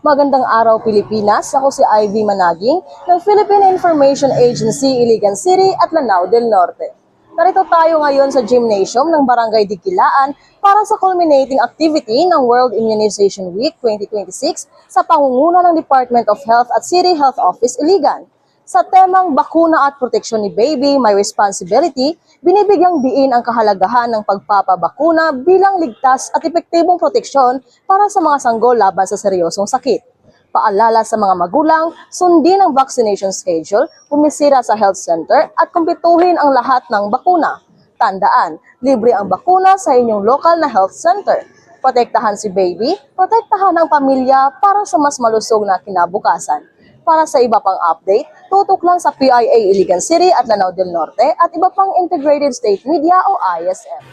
Magandang araw Pilipinas, ako si Ivy Managing ng Philippine Information Agency, Iligan City at Lanao del Norte. Narito tayo ngayon sa Gymnasium ng Barangay Diquilaan para sa culminating activity ng World Immunization Week 2026 sa pangunguna ng Department of Health at City Health Office, Iligan. Sa temang bakuna at proteksyon ni baby, my responsibility, binibigyang diin ang kahalagahan ng pagpapabakuna bilang ligtas at epektibong proteksyon para sa mga sanggol laban sa seryosong sakit. Paalala sa mga magulang, sundin ang vaccination schedule, bumisita sa health center at kumpletuhin ang lahat ng bakuna. Tandaan, libre ang bakuna sa inyong lokal na health center. Protektahan si baby, protektahan ang pamilya para sa mas malusog na kinabukasan. Para sa iba pang update, tutok lang sa PIA Iligan City at Lanao del Norte at iba pang Integrated State Media o ISM.